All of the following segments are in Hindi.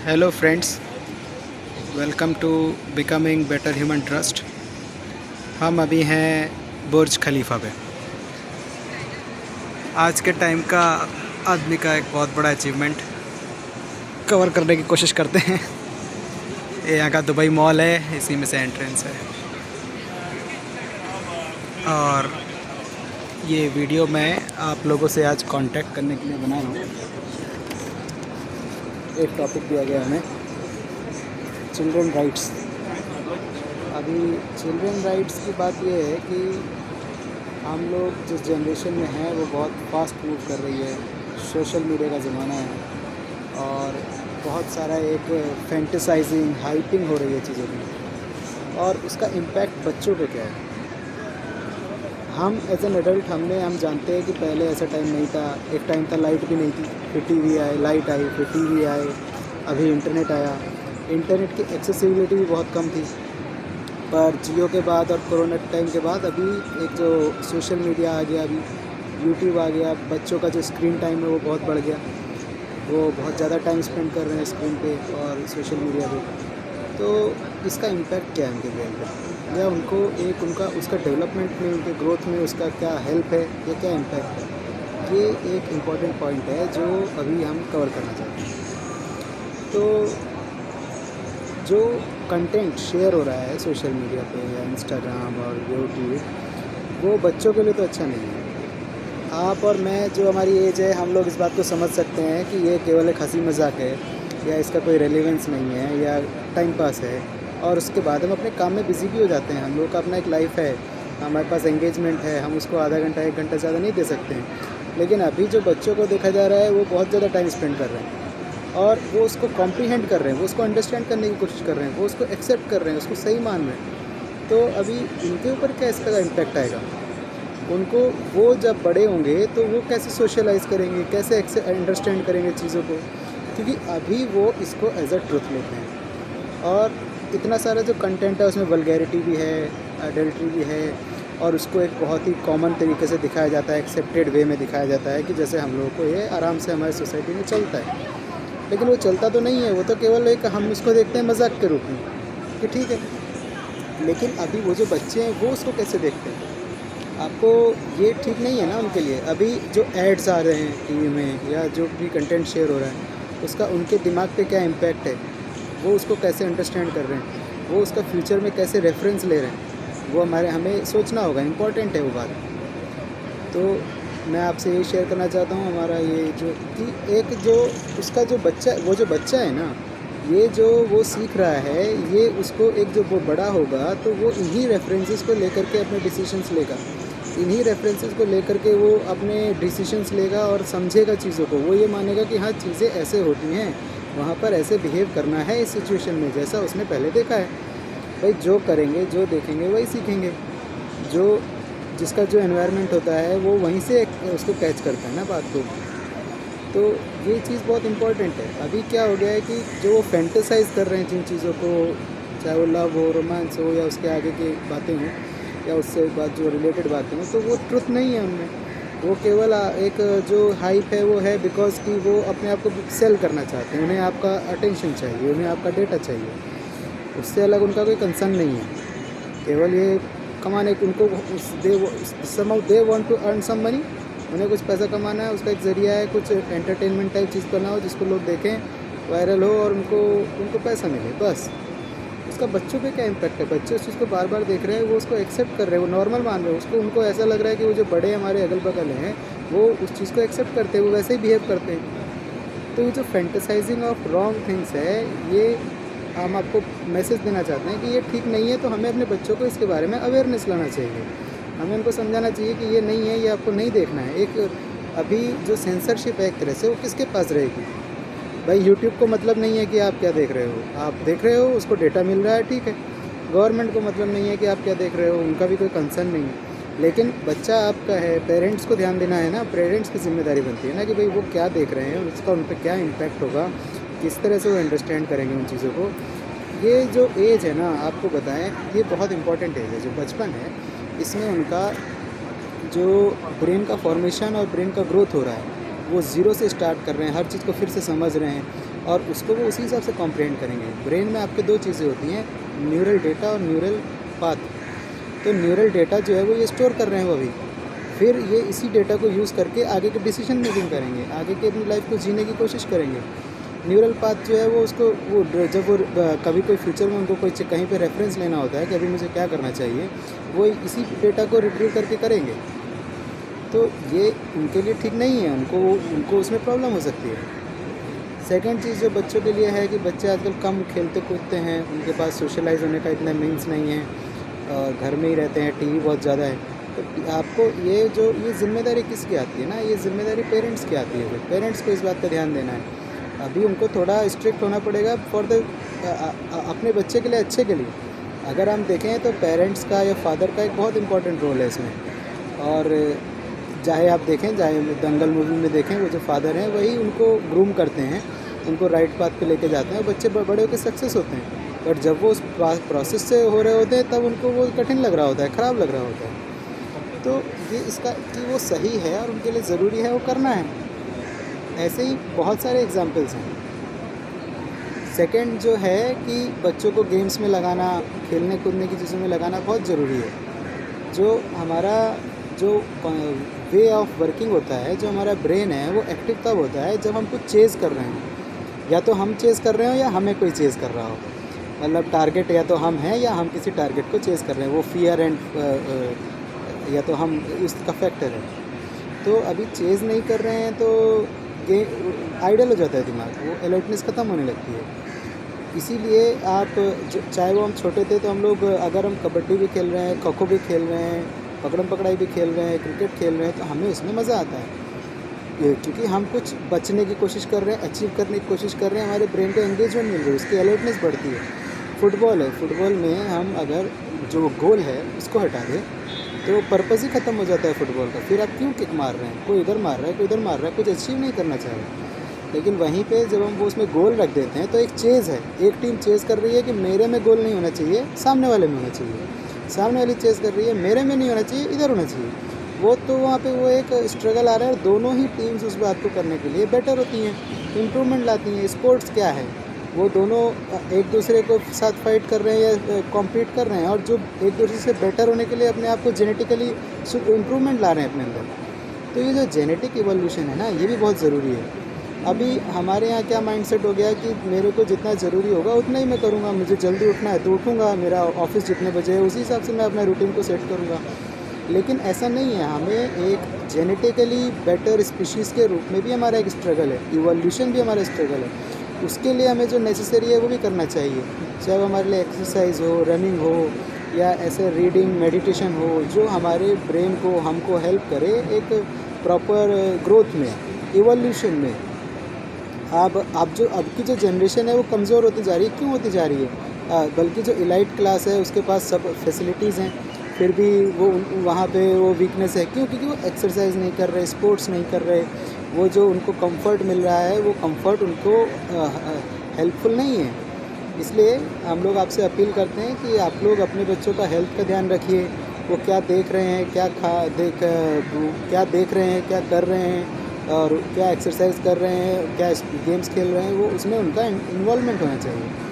Hello friends, welcome to becoming better human trust. हम अभी हैं बुर्ज खलीफा पे। आज के टाइम का आदमी का एक बहुत बड़ा अचीवमेंट कवर करने की कोशिश करते हैं। ये यहाँ का दुबई मॉल है, इसी में से एंट्रेंस है। और ये वीडियो मैं आप लोगों से आज कांटेक्ट करने के लिए बना रहा हूँ। एक टॉपिक दिया गया हमें, चिल्ड्रन राइट्स। अभी चिल्ड्रन राइट्स की बात ये है कि हम लोग जिस जनरेशन में हैं वो बहुत फास्ट मूव कर रही है। सोशल मीडिया का ज़माना है और बहुत सारा एक फैंटेसाइजिंग हाइपिंग हो रही है चीज़ों की, और उसका इम्पैक्ट बच्चों पे क्या है। हम एज एन एडल्ट हम जानते हैं कि पहले ऐसा टाइम नहीं था। एक टाइम था लाइट भी नहीं थी, फिर टीवी आए, लाइट आई, फिर टीवी आए, अभी इंटरनेट आया। इंटरनेट की एक्सेसिबिलिटी भी बहुत कम थी, पर जियो के बाद और कोरोना टाइम के बाद अभी एक जो सोशल मीडिया आ गया, अभी यूट्यूब आ गया, बच्चों का जो स्क्रीन टाइम है वो बहुत बढ़ गया। वो बहुत ज़्यादा टाइम स्पेंड कर रहे हैं स्क्रीन पे और सोशल मीडिया पे। तो इसका इम्पैक्ट क्या है उनके ब्रेन पे, या उनको एक उनका उसका डेवलपमेंट में, उनके ग्रोथ में उसका क्या हेल्प है या क्या इम्पैक्ट है। ये एक इम्पॉर्टेंट पॉइंट है जो अभी हम कवर करना चाहते हैं। तो जो कंटेंट शेयर हो रहा है सोशल मीडिया पे या इंस्टाग्राम और यूट्यूब, वो बच्चों के लिए तो अच्छा नहीं है। आप और मैं, जो हमारी एज है, हम लोग इस बात को समझ सकते हैं कि ये केवल एक हंसी मजाक है या इसका कोई रेलेवेंस नहीं है या टाइम पास है, और उसके बाद हम अपने काम में बिज़ी भी हो जाते हैं। हम लोग का अपना एक लाइफ है, हमारे पास एंगेजमेंट है, हम उसको आधा घंटा 1 घंटा ज़्यादा नहीं दे सकते हैं। लेकिन अभी जो बच्चों को देखा जा रहा है वो बहुत ज़्यादा टाइम स्पेंड कर रहे हैं, और वो उसको कॉम्प्रीहेंड कर रहे हैं, वो उसको अंडरस्टैंड करने की कोशिश कर रहे हैं, वो उसको एक्सेप्ट कर रहे हैं, उसको सही मान रहे हैं। तो अभी इनके ऊपर क्या इसका इम्पैक्ट आएगा, उनको वो जब बड़े होंगे तो वो कैसे सोशलाइज़ करेंगे, कैसे अंडरस्टैंड करेंगे चीज़ों को, क्योंकि अभी वो इसको एज अ ट्रुथ लेते हैं। और इतना सारा जो कंटेंट है उसमें वल्गैरिटी भी है, एडल्ट्री भी है, और उसको एक बहुत ही कॉमन तरीके से दिखाया जाता है, एक्सेप्टेड वे में दिखाया जाता है कि जैसे हम लोगों को ये आराम से हमारी सोसाइटी में चलता है। लेकिन वो चलता तो नहीं है, वो तो केवल एक हम उसको देखते हैं मजाक के रूप में कि ठीक है। लेकिन अभी वो जो बच्चे हैं वो उसको कैसे देखते हैं, आपको ये ठीक नहीं है ना उनके लिए। अभी जो एड्स आ रहे हैं टीवी में या जो भी कंटेंट शेयर हो रहा है, उसका उनके दिमाग पे क्या इम्पैक्ट है, वो उसको कैसे अंडरस्टैंड कर रहे हैं, वो उसका फ्यूचर में कैसे रेफरेंस ले रहे हैं, वो हमें सोचना होगा। इम्पॉर्टेंट है वो बात। तो मैं आपसे ये शेयर करना चाहता हूँ, हमारा ये जो कि एक जो उसका जो बच्चा, वो जो बच्चा है ना, ये जो वो सीख रहा है, ये उसको एक जो वो बड़ा होगा तो वो इन्हीं रेफरेंसेस को लेकर के अपने डिसीजंस लेगा, इन्हीं रेफरेंसेस को लेकर के वो अपने डिसीजंस लेगा और समझेगा चीज़ों को। वो ये मानेगा कि हाँ, चीज़ें ऐसे होती हैं, वहाँ पर ऐसे बिहेव करना है इस सिचुएशन में, जैसा उसने पहले देखा है। भाई जो करेंगे, जो देखेंगे वही सीखेंगे। जो जिसका जो एनवायरनमेंट होता है वो वहीं से उसको कैच करता है ना बात को। तो ये चीज़ बहुत इम्पॉर्टेंट है। अभी क्या हो गया है कि जो वो फैंटेसाइज़ कर रहे हैं जिन चीज़ों को, चाहे वो लव हो, रोमांस हो, या उसके आगे की बातें हों, या उससे बात जो रिलेटेड बातें हों, तो वो ट्रुथ नहीं है उनमें। वो केवल एक जो हाइप है वो है बिकॉज कि वो अपने आप को सेल करना चाहते हैं, उन्हें आपका अटेंशन चाहिए, उन्हें आपका डेटा चाहिए। उससे अलग उनका कोई कंसर्न नहीं है। केवल ये कमाने की उनको they want to earn some money, उन्हें कुछ पैसा कमाना है, उसका एक ज़रिया है, कुछ एंटरटेनमेंट टाइप चीज़ करना हो जिसको लोग देखें, वायरल हो और उनको पैसा मिले, बस। उसका बच्चों पे क्या इम्पैक्ट है। बच्चे उस चीज़ को बार बार देख रहे हैं, वो उसको एक्सेप्ट कर रहे हैं, वो नॉर्मल मान रहे हैं उसको। उनको ऐसा लग रहा है कि वो जो बड़े हमारे अगल बगल हैं वो उस चीज़ को एक्सेप्ट करते हैं, वो वैसे ही बिहेव करते हैं। तो ये जो फैंटेसाइजिंग ऑफ रॉन्ग थिंग्स है, ये हम आपको मैसेज देना चाहते हैं कि ये ठीक नहीं है। तो हमें अपने बच्चों को इसके बारे में अवेयरनेस लाना चाहिए, हमें उनको समझाना चाहिए कि ये नहीं है, ये आपको नहीं देखना है। एक अभी जो सेंसरशिप है एक तरह से, वो किसके पास रहेगी। भाई यूट्यूब को मतलब नहीं है कि आप क्या देख रहे हो, आप देख रहे हो, उसको डेटा मिल रहा है, ठीक है। गवर्नमेंट को मतलब नहीं है कि आप क्या देख रहे हो, उनका भी कोई कंसर्न नहीं है। लेकिन बच्चा आपका है, पेरेंट्स को ध्यान देना है ना, पेरेंट्स की जिम्मेदारी बनती है ना कि भाई वो क्या देख रहे हैं, उसका उन पर क्या इम्पैक्ट होगा, किस तरह से वो अंडरस्टैंड करेंगे उन चीज़ों को। ये जो एज है ना, आपको बताएं, ये बहुत इंपॉर्टेंट एज है। जो बचपन है, इसमें उनका जो ब्रेन का फॉर्मेशन और ब्रेन का ग्रोथ हो रहा है, वो ज़ीरो से स्टार्ट कर रहे हैं, हर चीज़ को फिर से समझ रहे हैं। और उसको वो उसी हिसाब से कॉम्प्रिहेंड करेंगे। ब्रेन में आपके दो चीज़ें होती हैं, न्यूरल डेटा और न्यूरल पाथ। तो न्यूरल डेटा जो है वो ये स्टोर कर रहे हैं वो अभी, फिर ये इसी डेटा को यूज़ करके आगे के डिसीजन मेकिंग करेंगे, आगे की अपनी लाइफ को जीने की कोशिश करेंगे। न्यूरल पाथ जो है वो उसको वो जब वो कभी कोई फ्यूचर में उनको कोई कहीं पे रेफरेंस लेना होता है कि अभी मुझे क्या करना चाहिए, वो इसी डेटा को रिट्रीव करके करेंगे। तो ये उनके लिए ठीक नहीं है, उनको उसमें प्रॉब्लम हो सकती है। सेकंड चीज़ जो बच्चों के लिए है कि बच्चे आजकल कम खेलते कूदते हैं, उनके पास सोशलाइज होने का इतना मीन्स नहीं है, और घर में ही रहते हैं, टीवी बहुत ज़्यादा है। तो आपको ये ज़िम्मेदारी किसकी आती है ना, ये ज़िम्मेदारी पेरेंट्स की आती है। फिर पेरेंट्स को इस बात का ध्यान देना है। अभी उनको थोड़ा स्ट्रिक्ट होना पड़ेगा फॉर द अपने बच्चे के लिए, अच्छे के लिए। अगर हम देखें तो पेरेंट्स का या फादर का एक बहुत इंपॉर्टेंट रोल है इसमें। और चाहे आप देखें, चाहे दंगल मूवी में देखें, वो जो फादर हैं वही उनको ग्रूम करते हैं, उनको राइट पाथ पे लेके जाते हैं और बच्चे बड़े होकर सक्सेस होते हैं। बट जब वो उस प्रोसेस से हो रहे होते हैं तब उनको वो कठिन लग रहा होता है, ख़राब लग रहा होता है। तो ये इसका कि वो सही है और उनके लिए ज़रूरी है वो करना है। ऐसे ही बहुत सारे एग्जाम्पल्स हैं। सेकंड जो है कि बच्चों को गेम्स में लगाना, खेलने कूदने की चीज़ों में लगाना बहुत ज़रूरी है। जो हमारा जो वे ऑफ वर्किंग होता है, जो हमारा ब्रेन है, वो एक्टिव तब होता है जब हम कुछ चेज़ कर रहे हैं। या तो हम चेज़ कर रहे हो या हमें कोई चेज़ कर रहा हो। मतलब टारगेट या तो हम हैं या हम किसी टारगेट को चेज़ कर रहे हैं। वो फियर एंड या तो हम उसका फैक्टर है। तो अभी चेज़ नहीं कर रहे हैं तो आइडल हो जाता है दिमाग, वो अलर्टनेस ख़त्म होने लगती है। इसीलिए आप चाहे वो हम छोटे थे तो हम लोग अगर हम कबड्डी भी खेल रहे हैं, खो खो भी खेल रहे हैं, पकड़म पकड़ाई भी खेल रहे हैं, क्रिकेट खेल रहे हैं, तो हमें उसमें मज़ा आता है। क्योंकि हम कुछ बचने की कोशिश कर रहे हैं, अचीव करने की कोशिश कर रहे हैं, हमारे ब्रेन को एंगेजमेंट मिल रही है, उसकी अलर्टनेस बढ़ती है। फुटबॉल है, फुटबॉल में हम अगर जो गोल है उसको हटा दें तो पर्पज़ ही ख़त्म हो जाता है फुटबॉल का। फिर आप क्यों किक मार रहे हैं, कोई इधर मार रहा है, कोई इधर मार रहा है, कुछ अचीव नहीं करना चाह रहे। लेकिन वहीं पे जब हम वो उसमें गोल रख देते हैं तो एक चेज़ है, एक टीम चेज़ कर रही है कि मेरे में गोल नहीं होना चाहिए, सामने वाले में होना चाहिए। सामने वाली चेज़ कर रही है मेरे में नहीं होना चाहिए, इधर होना चाहिए। वो तो वहाँ पे वो एक स्ट्रगल आ रहा है और दोनों ही टीम्स उस बात को करने के लिए बेटर होती हैं, इम्प्रूवमेंट लाती हैं। स्पोर्ट्स क्या है, वो दोनों एक दूसरे को साथ फाइट कर रहे हैं या कॉम्पीट कर रहे हैं, और जो एक दूसरे से बेटर होने के लिए अपने आप को जेनेटिकली इम्प्रूवमेंट ला रहे हैं अपने अंदर। तो ये जो जेनेटिक इवोल्यूशन है ना, ये भी बहुत ज़रूरी है। अभी हमारे यहाँ क्या माइंडसेट हो गया कि मेरे को जितना ज़रूरी होगा उतना ही मैं करूँगा, मुझे जल्दी उठना है तो उठूँगा, मेरा ऑफिस जितने बजे है उसी हिसाब से मैं अपना रूटीन को सेट करूँगा। लेकिन ऐसा नहीं है, हमें एक जेनेटिकली बेटर स्पीशीज़ के रूप में भी हमारा एक स्ट्रगल है, इवोल्यूशन भी हमारा स्ट्रगल है। उसके लिए हमें जो नेसेसरी है वो भी करना चाहिए, चाहे वो हमारे लिए एक्सरसाइज हो, रनिंग हो, या ऐसे रीडिंग, मेडिटेशन हो, जो हमारे ब्रेन को, हमको हेल्प करे एक प्रॉपर ग्रोथ में, इवोल्यूशन में। अब की जो जनरेशन है वो कमज़ोर होती जा रही है। क्यों होती जा रही है? बल्कि जो इलाइट क्लास है उसके पास सब फैसिलिटीज़ हैं, फिर भी वो वहाँ पे वो वीकनेस है। क्यों? क्योंकि वो एक्सरसाइज नहीं कर रहे, स्पोर्ट्स नहीं कर रहे। वो जो उनको कंफर्ट मिल रहा है वो कंफर्ट उनको हेल्पफुल नहीं है। इसलिए हम लोग आपसे अपील करते हैं कि आप लोग अपने बच्चों का हेल्थ का ध्यान रखिए। वो क्या देख रहे हैं, क्या देख रहे हैं, क्या कर रहे हैं, और क्या एक्सरसाइज कर रहे हैं, क्या गेम्स खेल रहे हैं, वो उसमें उनका इन्वॉल्वमेंट होना चाहिए।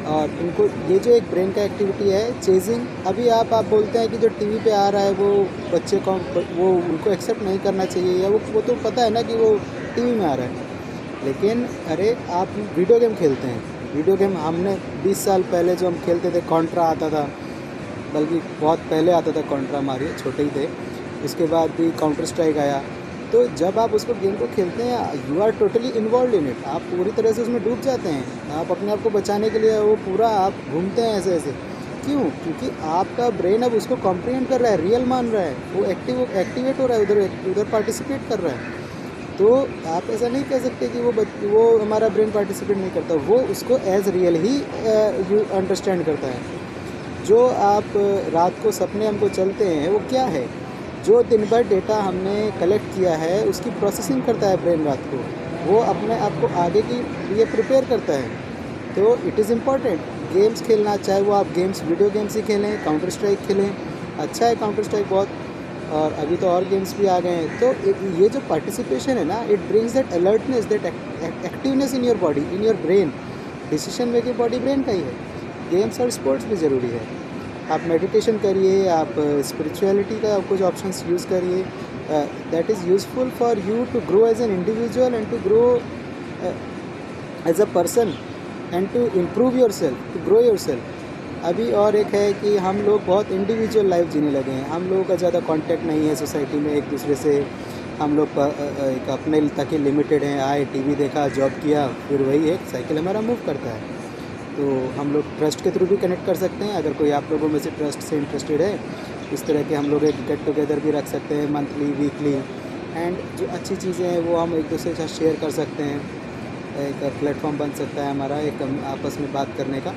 और उनको ये जो एक ब्रेन का एक्टिविटी है चेजिंग, अभी आप बोलते हैं कि जो टीवी पे आ रहा है वो बच्चे को वो उनको एक्सेप्ट नहीं करना चाहिए, या वो तो पता है ना कि वो टीवी में आ रहा है। लेकिन अरे आप वीडियो गेम खेलते हैं, वीडियो गेम हमने 20 साल पहले जो हम खेलते थे, कॉन्ट्रा आता था, बल्कि बहुत पहले आता था कॉन्ट्रा, मारियो छोटे ही थे, उसके बाद भी काउंटर स्ट्राइक आया। तो जब आप उसको गेम को खेलते हैं you are totally involve in it, आप पूरी तरह से उसमें डूब जाते हैं। आप अपने आप को बचाने के लिए वो पूरा आप घूमते हैं ऐसे ऐसे। क्यों? क्योंकि आपका ब्रेन अब उसको कॉम्प्रिहेंड कर रहा है, रियल मान रहा है, वो एक्टिवेट हो रहा है, उधर पार्टिसिपेट कर रहा है। तो आप ऐसा नहीं कह सकते कि वो हमारा ब्रेन पार्टिसिपेट नहीं करता, वो उसको एज रियल ही अंडरस्टैंड करता है। जो आप रात को सपने हमको चलते हैं वो क्या है? जो दिन भर डेटा हमने कलेक्ट किया है उसकी प्रोसेसिंग करता है ब्रेन रात को, वो अपने आप को आगे की लिए प्रिपेयर करता है। तो इट इज़ इम्पॉर्टेंट गेम्स खेलना, चाहे वो आप वीडियो गेम्स ही खेलें, काउंटर स्ट्राइक खेलें, अच्छा है काउंटर स्ट्राइक बहुत, और अभी तो और गेम्स भी आ गए हैं। तो ये जो पार्टिसिपेशन है ना, it brings that alertness, that activeness in your body, in your brain. Decision making body brain का ही है। गेम्स और स्पोर्ट्स भी ज़रूरी है। आप मेडिटेशन करिए, आप स्पिरिचुअलिटी का कुछ ऑप्शंस यूज़ करिए, that is useful for you to grow as an individual and to grow as a person and to improve your self, to grow your self. अभी और एक है कि हम लोग बहुत इंडिविजुअल लाइफ जीने लगे हैं। हम लोगों का ज़्यादा कांटेक्ट नहीं है सोसाइटी में एक दूसरे से। हम लोग एक अपने तक ही लिमिटेड हैं। आए, टीवी देखा, जॉब किया, फिर वही एक साइकिल हमारा मूव करता है। तो हम लोग ट्रस्ट के थ्रू भी कनेक्ट कर सकते हैं। अगर कोई आप लोगों में से ट्रस्ट से इंटरेस्टेड है, इस तरह के हम लोग एक गेट टुगेदर भी रख सकते हैं, मंथली, वीकली। एंड जो अच्छी चीज़ें हैं वो हम एक दूसरे के साथ शेयर कर सकते हैं। एक प्लेटफॉर्म बन सकता है हमारा एक आपस में बात करने का।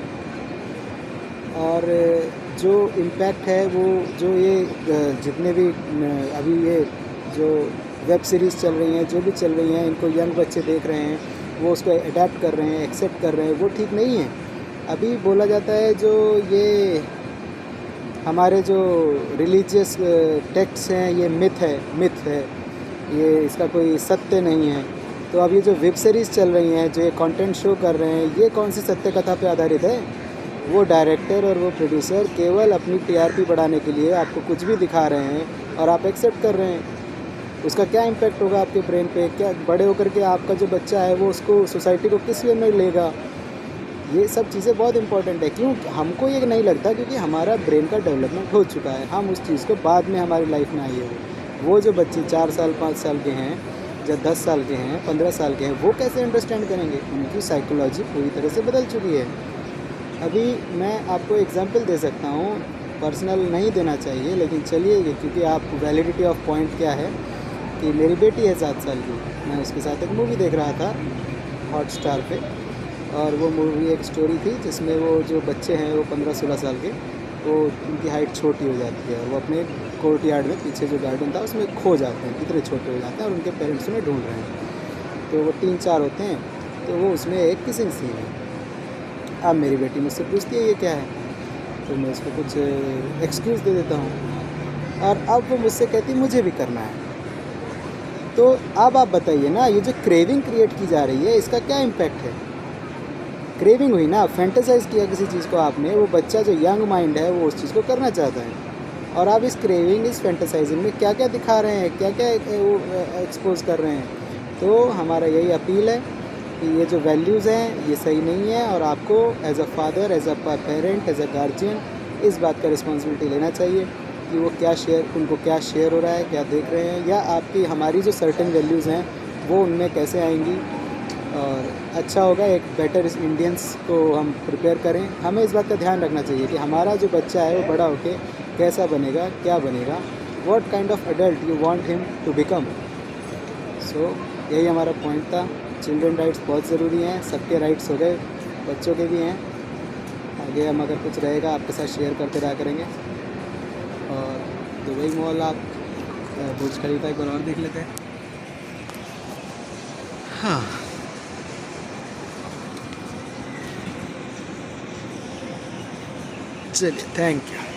और जो इम्पैक्ट है वो जो ये जितने भी अभी ये जो वेब सीरीज़ चल रही हैं, जो भी चल रही हैं, इनको यंग बच्चे देख रहे हैं, वो उसको अडेप्ट कर रहे हैं, एक्सेप्ट कर रहे हैं, वो ठीक नहीं है। अभी बोला जाता है जो ये हमारे जो रिलीजियस टेक्स्ट हैं ये मिथ है, ये इसका कोई सत्य नहीं है। तो अब ये जो वेब सीरीज़ चल रही हैं, जो ये कंटेंट शो कर रहे हैं, ये कौन सी सत्य कथा पे आधारित है? वो डायरेक्टर और वो प्रोड्यूसर केवल अपनी टीआरपी बढ़ाने के लिए आपको कुछ भी दिखा रहे हैं और आप एक्सेप्ट कर रहे हैं। उसका क्या इम्पैक्ट होगा आपके ब्रेन पे? क्या बड़े होकर के आपका जो बच्चा है वो उसको सोसाइटी को किस वे में लेगा? ये सब चीज़ें बहुत इंपॉर्टेंट है। क्यों हमको ये नहीं लगता? क्योंकि हमारा ब्रेन का डेवलपमेंट हो चुका है। हम उस चीज़ को बाद में हमारी लाइफ में आई है। वो जो बच्चे 4 साल 5 साल के हैं या 10 साल के हैं, 15 साल के हैं, वो कैसे अंडरस्टैंड करेंगे? उनकी साइकोलॉजी पूरी तरह से बदल चुकी है। अभी मैं आपको एग्जांपल दे सकता हूँ, पर्सनल नहीं देना चाहिए, लेकिन चलिए, क्योंकि आप वैलिडिटी ऑफ पॉइंट क्या है कि मेरी बेटी है 7 साल की। मैं उसके साथ एक मूवी देख रहा था हॉटस्टार पे, और वो मूवी एक स्टोरी थी जिसमें वो जो बच्चे हैं वो 15-16 साल के, वो उनकी हाइट छोटी हो जाती है और वो अपने कोर्ट यार्ड में पीछे जो गार्डन था उसमें खो जाते हैं, इतने छोटे हो जाते हैं और उनके पेरेंट्स उन्हें ढूंढ रहे हैं। तो वो 3-4 होते हैं, तो वो उसमें एक किसिंग सीन है। अब मेरी बेटी मुझसे पूछती है ये क्या है, तो मैं उसको कुछ एक्सक्यूज़ दे देता हूँ और अब वो मुझसे कहती मुझे भी करना है। तो अब आप बताइए ना, ये जो क्रेविंग क्रिएट की जा रही है इसका क्या इम्पैक्ट है? क्रेविंग हुई ना, फैंटेसाइज किया किसी चीज़ को आपने, वो बच्चा जो यंग माइंड है वो उस चीज़ को करना चाहता है। और आप इस क्रेविंग, इस फैंटेसाइजिंग में क्या क्या दिखा रहे हैं, क्या क्या वो एक्सपोज कर रहे हैं। तो हमारा यही अपील है कि ये जो वैल्यूज़ हैं ये सही नहीं है और आपको as a father, as a parent, as a guardian इस बात का रिस्पॉन्सिबिलिटी लेना चाहिए कि वो क्या उनको क्या शेयर हो रहा है, क्या देख रहे हैं, या आपकी हमारी जो सर्टेन वैल्यूज़ हैं वो उनमें कैसे आएंगी। और अच्छा होगा एक बेटर इंडियंस को हम प्रिपेयर करें। हमें इस बात का ध्यान रखना चाहिए कि हमारा जो बच्चा है वो बड़ा होके कैसा बनेगा, क्या बनेगा, what kind of adult you want him to become. So यही हमारा पॉइंट था। चिल्ड्रन राइट्स बहुत ज़रूरी हैं, सबके राइट्स हो गए, बच्चों के भी हैं। आगे हम अगर कुछ रहेगा आपके साथ शेयर करते रहा करेंगे। और दुबई मॉल, आप बुर्ज खलीफा एक बार और देख लेते हैं। हाँ, चलिए, थैंक यू।